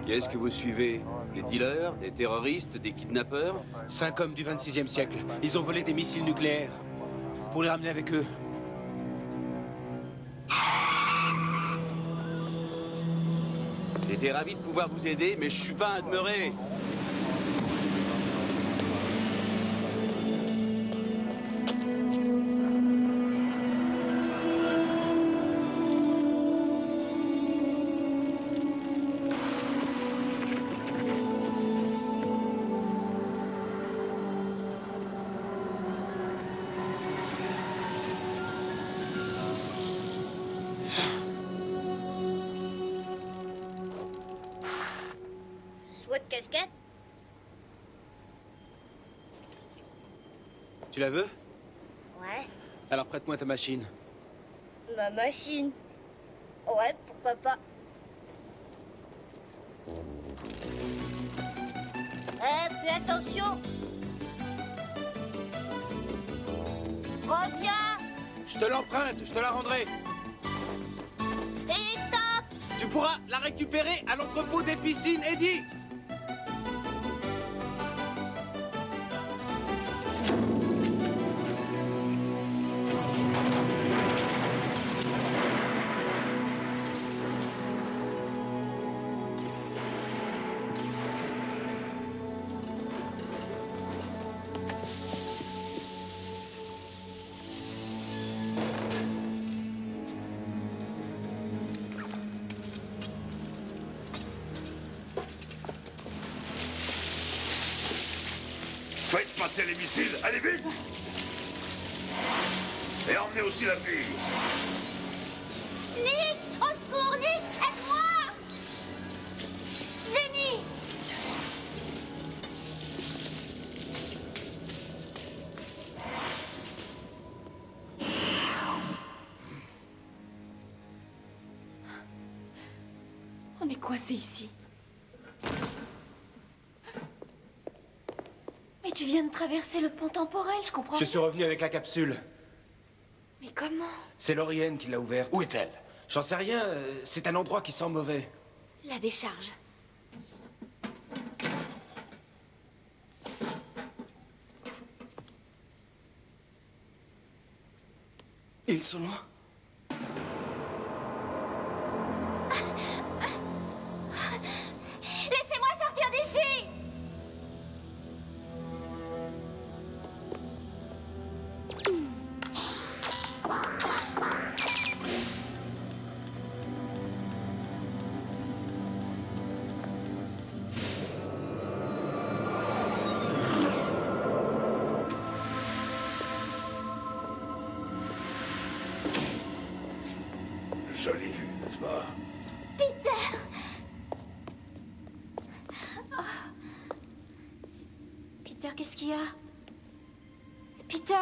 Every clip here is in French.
Qui est-ce que vous suivez? Des dealers, des terroristes, des kidnappeurs? 5 hommes du 26e siècle. Ils ont volé des missiles nucléaires. Pour les ramener avec eux. J'étais ravi de pouvoir vous aider, mais je suis pas un demeuré. Votre casquette? Tu la veux? Ouais. Alors prête-moi ta machine. Ma machine? Ouais, pourquoi pas. Fais attention. Reviens. Je te l'emprunte, je te la rendrai. Et stop. Tu pourras la récupérer à l'entrepôt des piscines, Eddie. Faites passer les missiles, allez vite! Et emmenez aussi la fille. Nick, au secours, Nick, aide-moi. Jenny. On est coincé ici. Mais tu viens de traverser le pont temporel, je comprends. Je suis revenu avec la capsule. Mais comment? C'est Laurienne qui l'a ouverte. Où est-elle? J'en sais rien, c'est un endroit qui sent mauvais. La décharge. Ils sont loin? Laissez-moi sortir d'ici. Je l'ai vu, n'est-ce pas? Peter. Peter, qu'est-ce qu'il y a? Peter!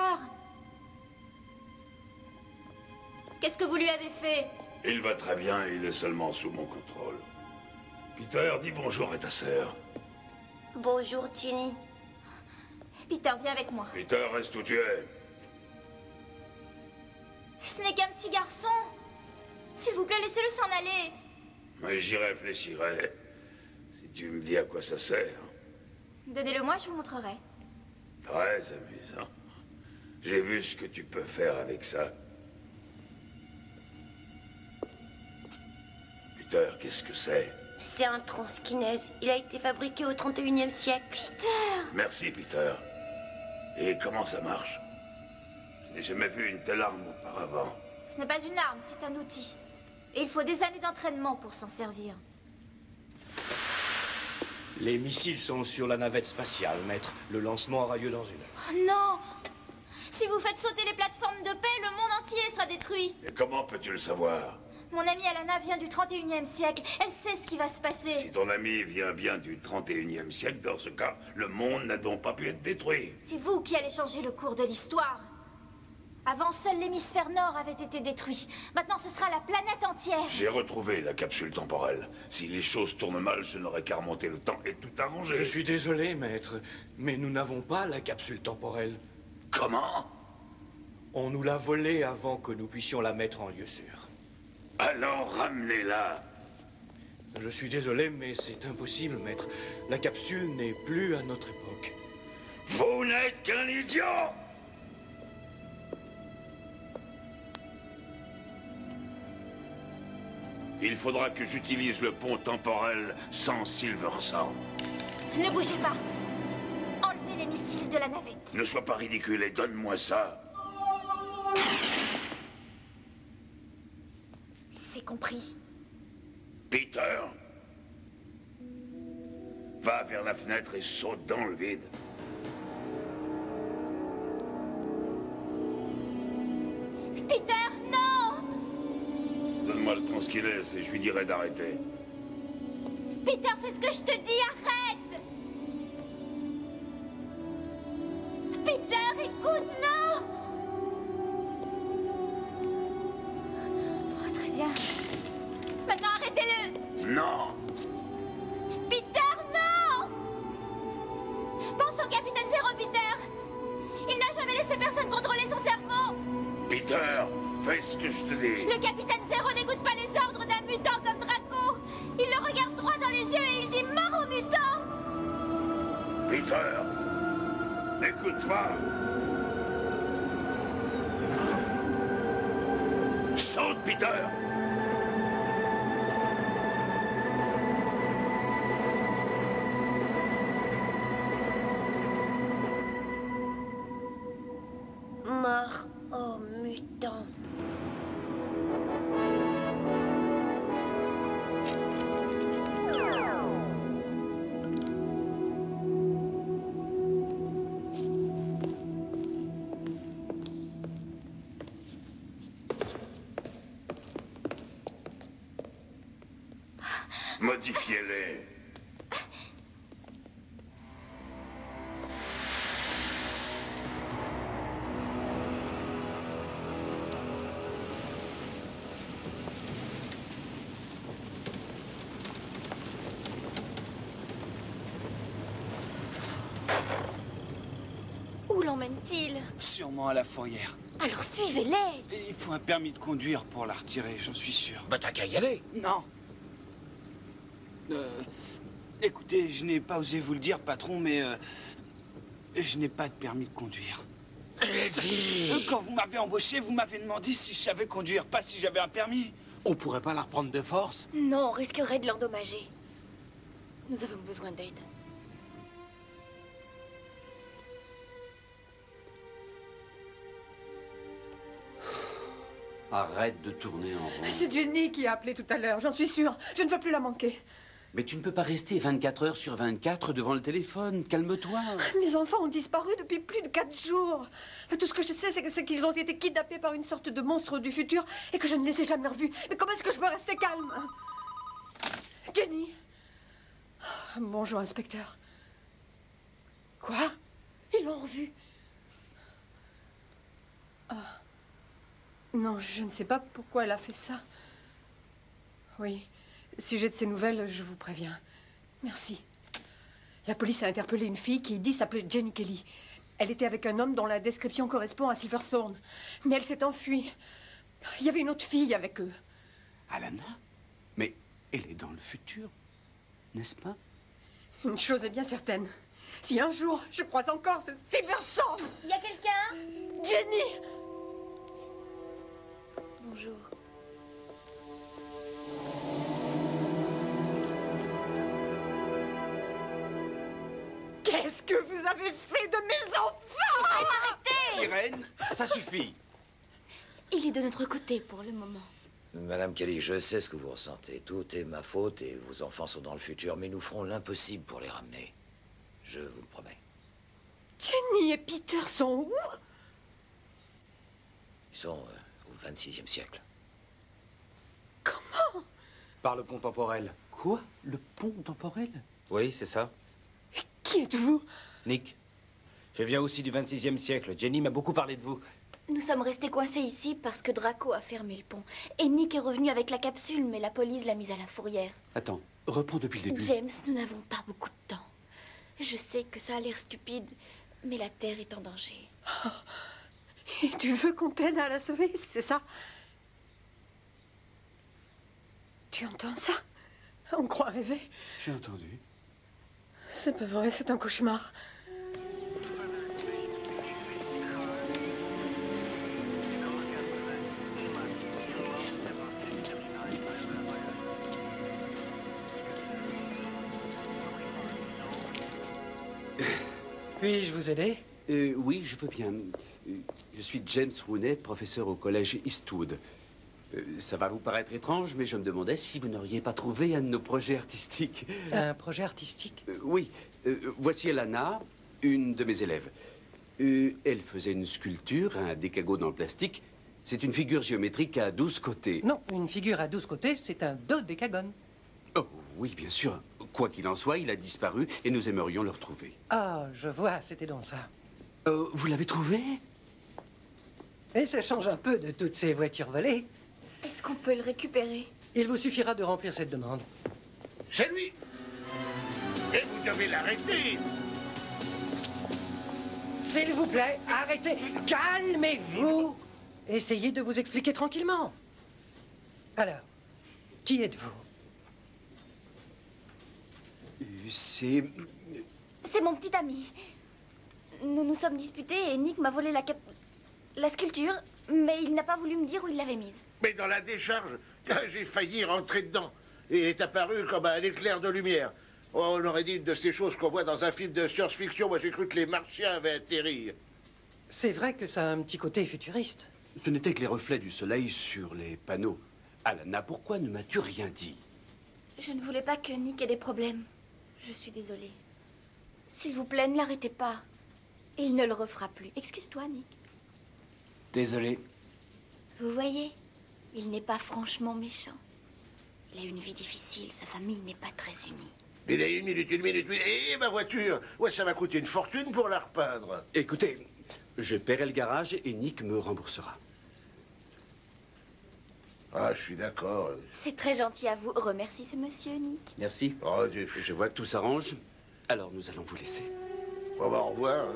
Qu'est-ce que vous lui avez fait? Il va très bien, il est seulement sous mon contrôle. Peter, dis bonjour à ta sœur. Bonjour, Ginny. Peter, viens avec moi. Peter, reste où tu es. Ce n'est qu'un petit garçon. S'il vous plaît, laissez-le s'en aller. Mais j'y réfléchirai. Si tu me dis à quoi ça sert. Donnez-le-moi, je vous montrerai. Très amusant. J'ai vu ce que tu peux faire avec ça. Peter, qu'est-ce que c'est? C'est un transkinèse. Il a été fabriqué au 31e siècle. Peter! Merci, Peter. Et comment ça marche? Je n'ai jamais vu une telle arme auparavant. Ce n'est pas une arme, c'est un outil. Et il faut des années d'entraînement pour s'en servir. Les missiles sont sur la navette spatiale, maître. Le lancement aura lieu dans 1 heure. Oh non! Si vous faites sauter les plateformes de paix, le monde entier sera détruit. Et comment peux-tu le savoir? Mon amie Alana vient du 31e siècle. Elle sait ce qui va se passer. Si ton ami vient bien du 31e siècle, dans ce cas, le monde n'a donc pas pu être détruit. C'est vous qui allez changer le cours de l'histoire. Avant, seul l'hémisphère nord avait été détruit. Maintenant, ce sera la planète entière. J'ai retrouvé la capsule temporelle. Si les choses tournent mal, je n'aurai qu'à remonter le temps et tout arranger. Je suis désolé, maître, mais nous n'avons pas la capsule temporelle. Comment? On nous l'a volée avant que nous puissions la mettre en lieu sûr. Alors ramenez-la. Je suis désolé, mais c'est impossible, maître. La capsule n'est plus à notre époque. Vous n'êtes qu'un idiot! Il faudra que j'utilise le pont temporel sans Silverthorne. Ne bougez pas. Enlevez les missiles de la navette. Ne sois pas ridicule et donne-moi ça. C'est compris. Peter, va vers la fenêtre et saute dans le vide. Peter, non! Donne-moi le transkilès et je lui dirai d'arrêter. Peter, fais ce que je te dis, arrête! Peter, écoute, non! Oh, très bien. Maintenant, arrêtez-le! Non! Peter, non! Pense au capitaine Zero, Peter! Il n'a jamais laissé personne contrôler son cerveau! Peter, fais ce que je te dis. Le capitaine Zero n'écoute pas les ordres d'un mutant comme Draco! Il le regarde droit dans les yeux et il dit mort au mutant! Peter, n'écoute pas. Saute, Peter! Mort au mutant. Modifiez-les. Où l'emmène-t-il? Sûrement à la fourrière. Alors suivez-les! Et il faut un permis de conduire pour la retirer, j'en suis sûr. Bah t'as qu'à y aller. Non. Écoutez, je n'ai pas osé vous le dire, patron, mais je n'ai pas de permis de conduire. Eddie! Quand vous m'avez embauché, vous m'avez demandé si je savais conduire, pas si j'avais un permis. On pourrait pas la reprendre de force? Non, on risquerait de l'endommager. Nous avons besoin d'aide. Arrête de tourner en rond. C'est Jenny qui a appelé tout à l'heure, j'en suis sûre. Je ne veux plus la manquer. Mais tu ne peux pas rester 24 heures sur 24 devant le téléphone. Calme-toi. Mes enfants ont disparu depuis plus de 4 jours. Tout ce que je sais, c'est qu'ils ont été kidnappés par une sorte de monstre du futur et que je ne les ai jamais revus. Mais comment est-ce que je peux rester calme? Jenny? Bonjour, inspecteur. Quoi? Ils l'ont revue? Ah. Non, je ne sais pas pourquoi elle a fait ça. Oui, si j'ai de ces nouvelles, je vous préviens. Merci. La police a interpellé une fille qui dit s'appeler Jenny Kelly. Elle était avec un homme dont la description correspond à Silverthorne. Mais elle s'est enfuie. Il y avait une autre fille avec eux. Alana? Mais elle est dans le futur, n'est-ce pas? Une chose est bien certaine. Si un jour je croise encore ce Silverthorne... Y a quelqu'un? Jenny! Bonjour. Qu'est-ce que vous avez fait de mes enfants? Arrêtez! Irène, ça suffit. Il est de notre côté pour le moment. Madame Kelly, je sais ce que vous ressentez. Tout est ma faute et vos enfants sont dans le futur, mais nous ferons l'impossible pour les ramener. Je vous le promets. Jenny et Peter sont où? Ils sont au 26e siècle. Comment? Par le pont temporel. Quoi? Le pont temporel? Oui, c'est ça. Qui êtes-vous? Nick. Je viens aussi du 26e siècle. Jenny m'a beaucoup parlé de vous. Nous sommes restés coincés ici parce que Draco a fermé le pont. Et Nick est revenu avec la capsule, mais la police l'a mise à la fourrière. Attends, reprends depuis le début. James, nous n'avons pas beaucoup de temps. Je sais que ça a l'air stupide, mais la Terre est en danger. Et tu veux qu'on t'aide à la sauver, c'est ça? Tu entends ça? On croit rêver. J'ai entendu. C'est pas vrai, c'est un cauchemar. Puis-je vous aider? Oui, je veux bien. Je suis James Rooney, professeur au collège Eastwood. Ça va vous paraître étrange, mais je me demandais si vous n'auriez pas trouvé un de nos projets artistiques. Un projet artistique? Oui. Voici Elana, une de mes élèves. Elle faisait une sculpture, un décagone en plastique. C'est une figure géométrique à 12 côtés. Non, une figure à 12 côtés, c'est un dodécagone. Oh, oui, bien sûr. Quoi qu'il en soit, il a disparu et nous aimerions le retrouver. Ah, je vois, c'était dans ça. Vous l'avez trouvé? Et ça change un peu de toutes ces voitures volées. Est-ce qu'on peut le récupérer? Il vous suffira de remplir cette demande. C'est lui. Et vous devez l'arrêter. S'il vous plaît, arrêtez. Calmez-vous. Essayez de vous expliquer tranquillement. Alors, qui êtes-vous? C'est mon petit ami. Nous nous sommes disputés et Nick m'a volé la sculpture, mais il n'a pas voulu me dire où il l'avait mise. Mais dans la décharge, j'ai failli rentrer dedans. Et il est apparu comme un éclair de lumière. Oh, on aurait dit une de ces choses qu'on voit dans un film de science-fiction. Moi, j'ai cru que les Martiens avaient atterri. C'est vrai que ça a un petit côté futuriste. Ce n'était que les reflets du soleil sur les panneaux. Alana, pourquoi ne m'as-tu rien dit? Je ne voulais pas que Nick ait des problèmes. Je suis désolée. S'il vous plaît, ne l'arrêtez pas. Il ne le refera plus. Excuse-toi, Nick. Désolé. Vous voyez, il n'est pas franchement méchant. Il a une vie difficile, sa famille n'est pas très unie. Il a une minute. Et ma voiture? Ouais, ça va coûter une fortune pour la repeindre. Écoutez, je paierai le garage et Nick me remboursera. Ah, je suis d'accord. C'est très gentil à vous. Remercie ce monsieur, Nick. Merci. Oh, Je vois que tout s'arrange. Alors nous allons vous laisser. bon, bah, au revoir.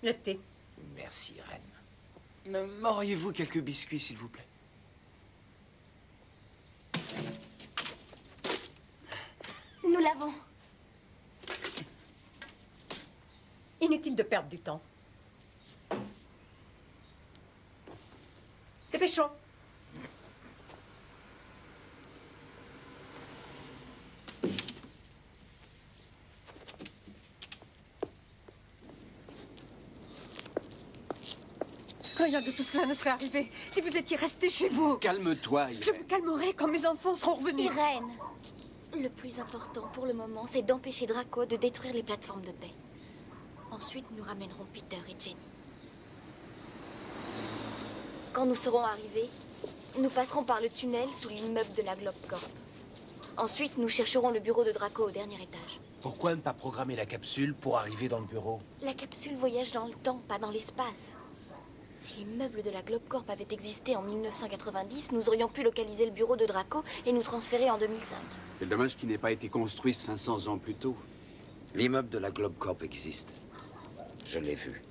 Le thé. Merci, Reine. M'auriez-vous quelques biscuits, s'il vous plaît? Nous l'avons. Inutile de perdre du temps. Dépêchons. Rien de tout cela ne serait arrivé si vous étiez resté chez vous. Calme-toi, Je me calmerai quand mes enfants seront revenus. Irène, le plus important pour le moment, c'est d'empêcher Draco de détruire les plateformes de paix. Ensuite, nous ramènerons Peter et Jenny. Quand nous serons arrivés, nous passerons par le tunnel sous l'immeuble de la Globe Corp. Ensuite, nous chercherons le bureau de Draco au dernier étage. Pourquoi ne pas programmer la capsule pour arriver dans le bureau? La capsule voyage dans le temps, pas dans l'espace. Si l'immeuble de la Globe Corp avait existé en 1990, nous aurions pu localiser le bureau de Draco et nous transférer en 2005. C'est dommage qu'il n'ait pas été construit 500 ans plus tôt. L'immeuble de la Globe Corp existe. Je l'ai vu.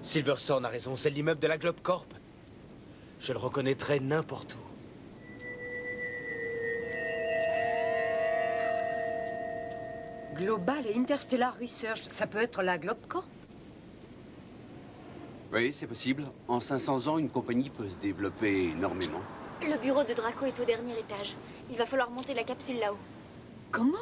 Silverson a raison, c'est l'immeuble de la Globe Corp. Je le reconnaîtrai n'importe où. Global et Interstellar Research, ça peut être la Globe Corp? Oui, c'est possible. En 500 ans, une compagnie peut se développer énormément. Le bureau de Draco est au dernier étage. Il va falloir monter la capsule là-haut. Comment?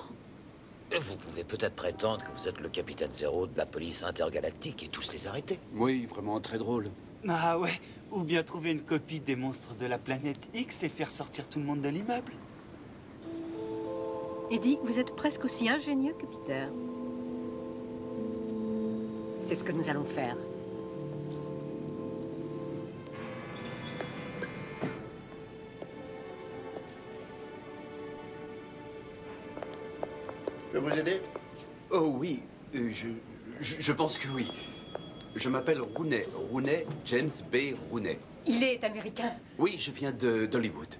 Vous pouvez peut-être prétendre que vous êtes le capitaine Zéro de la police intergalactique et tous les arrêter. Oui, vraiment très drôle. Ah ouais, ou bien trouver une copie des monstres de la planète X et faire sortir tout le monde de l'immeuble. Eddie, vous êtes presque aussi ingénieux que Peter. C'est ce que nous allons faire. Je peux vous aider? Oh oui, je pense que oui. Je m'appelle Rooney, James B. Rooney. Il est américain. Oui, je viens d'Hollywood.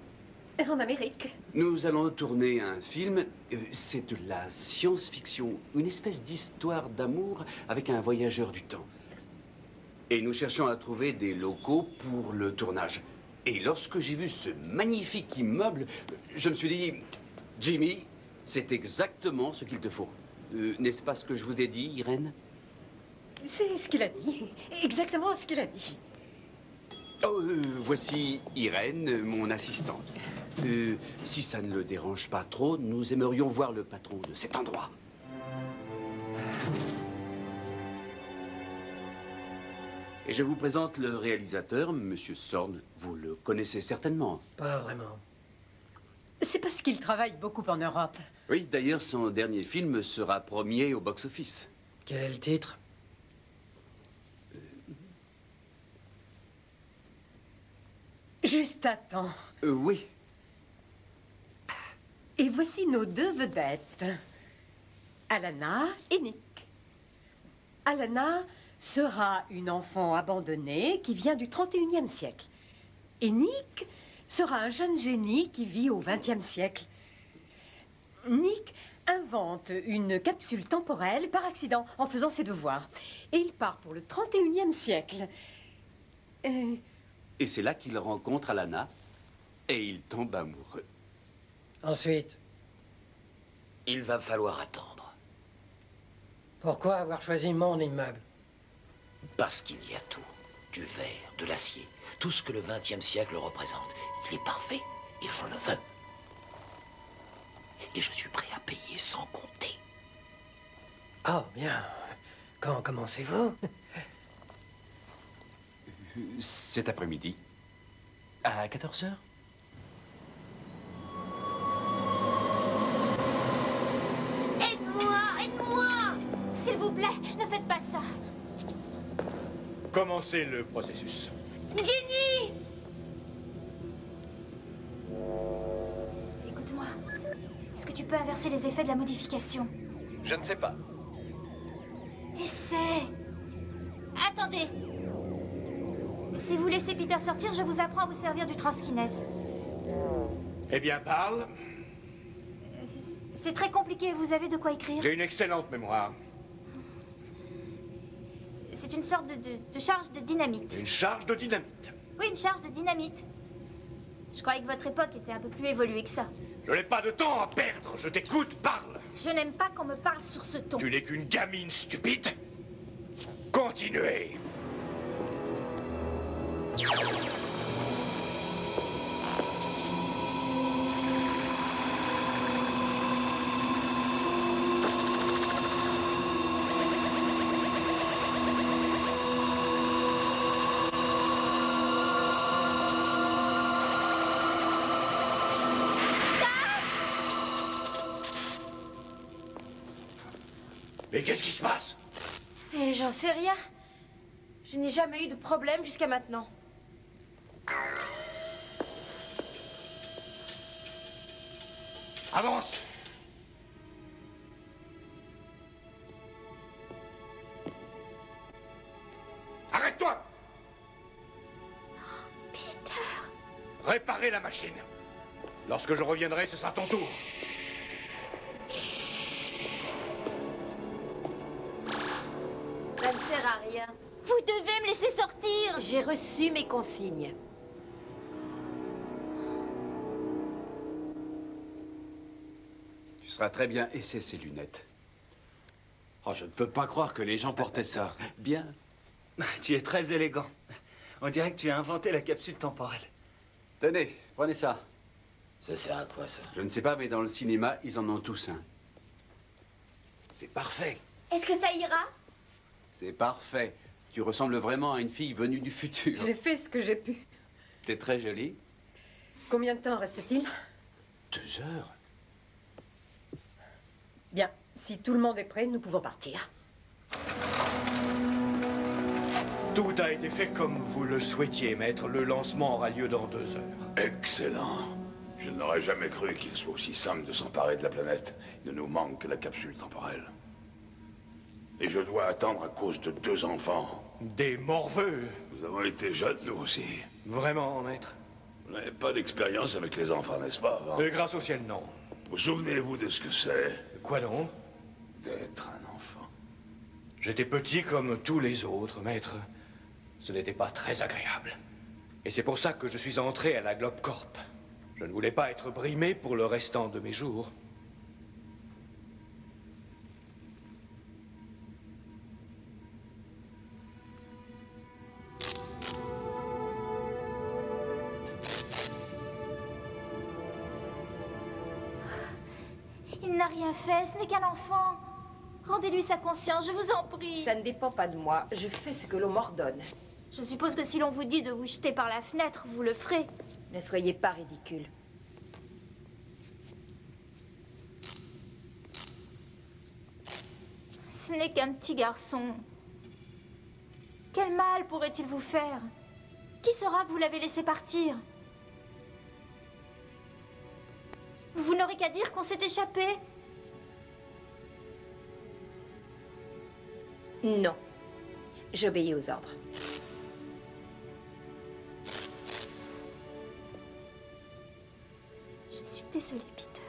En Amérique. Nous allons tourner un film. C'est de la science-fiction, une espèce d'histoire d'amour avec un voyageur du temps. Et nous cherchons à trouver des locaux pour le tournage. Et lorsque j'ai vu ce magnifique immeuble, je me suis dit, Jimmy, c'est exactement ce qu'il te faut. N'est-ce pas ce que je vous ai dit, Irène? C'est ce qu'il a dit. Exactement ce qu'il a dit. Oh, voici Irène, mon assistante. Si ça ne le dérange pas trop, nous aimerions voir le patron de cet endroit. Et je vous présente le réalisateur, Monsieur Sorn. Vous le connaissez certainement. Pas vraiment. C'est parce qu'il travaille beaucoup en Europe. Oui, d'ailleurs, son dernier film sera premier au box-office. Quel est le titre? Juste à temps. Oui. Et voici nos deux vedettes, Alana et Nick. Alana sera une enfant abandonnée qui vient du 31e siècle. Et Nick sera un jeune génie qui vit au 20e siècle. Nick invente une capsule temporelle par accident en faisant ses devoirs. Et il part pour le 31e siècle. Et c'est là qu'il rencontre Alana et il tombe amoureux. Ensuite, Il va falloir attendre. pourquoi avoir choisi mon immeuble? Parce qu'il y a tout. Du verre, de l'acier. Tout ce que le XXe siècle représente. Il est parfait et je le veux. Et je suis prêt à payer sans compter. Oh, bien. Quand commencez-vous? Cet après-midi, à 14h. Aide-moi, aide-moi! S'il vous plaît, ne faites pas ça. Commencez le processus. Jenny! Écoute-moi. Est-ce que tu peux inverser les effets de la modification? Je ne sais pas. Essaie. Attendez. Si vous laissez Peter sortir, je vous apprends à vous servir du transkinèse. Eh bien, parle. C'est très compliqué, vous avez de quoi écrire? J'ai une excellente mémoire. C'est une sorte de charge de dynamite. Une charge de dynamite. Oui, une charge de dynamite. Je croyais que votre époque était un peu plus évoluée que ça. Je n'ai pas de temps à perdre. Je t'écoute, parle. Je n'aime pas qu'on me parle sur ce ton. Tu n'es qu'une gamine stupide. Continuez. Mais qu'est-ce qui se passe? Et j'en sais rien. Je n'ai jamais eu de problème jusqu'à maintenant. Avance! Arrête-toi! Peter! Réparez la machine. Lorsque je reviendrai, ce sera ton tour. Ça ne sert à rien. Vous devez me laisser sortir! J'ai reçu mes consignes. Tu seras très bien. Et c'est ces lunettes. Oh, je ne peux pas croire que les gens portaient ça. Bien. Tu es très élégant. On dirait que tu as inventé la capsule temporelle. Tenez, prenez ça. Ça sert à quoi, ça? Je ne sais pas, mais dans le cinéma, ils en ont tous un. C'est parfait. Est-ce que ça ira? C'est parfait. Tu ressembles vraiment à une fille venue du futur. J'ai fait ce que j'ai pu. T'es très jolie. Combien de temps reste-t-il? 2 heures. Bien, si tout le monde est prêt, nous pouvons partir. Tout a été fait comme vous le souhaitiez, maître. Le lancement aura lieu dans 2 heures. Excellent. Je n'aurais jamais cru qu'il soit aussi simple de s'emparer de la planète. Il ne nous manque que la capsule temporelle. Et je dois attendre à cause de 2 enfants. Des morveux. Nous avons été jeunes, nous aussi. Vraiment, maître? Vous n'avez pas d'expérience avec les enfants, n'est-ce pas? Grâce au ciel, non. Vous souvenez-vous de ce que c'est? Quoi donc? D'être un enfant. J'étais petit comme tous les autres, maître. Ce n'était pas très agréable. Et c'est pour ça que je suis entré à la Globe Corp. Je ne voulais pas être brimé pour le restant de mes jours. Il n'a rien fait, ce n'est qu'un enfant. Rendez-lui sa conscience, je vous en prie. Ça ne dépend pas de moi. Je fais ce que l'on m'ordonne. Je suppose que si l'on vous dit de vous jeter par la fenêtre, vous le ferez. Ne soyez pas ridicule. Ce n'est qu'un petit garçon. Quel mal pourrait-il vous faire? Qui saura que vous l'avez laissé partir? Vous n'aurez qu'à dire qu'on s'est échappé. Non. J'obéis aux ordres. Je suis désolée, Peter.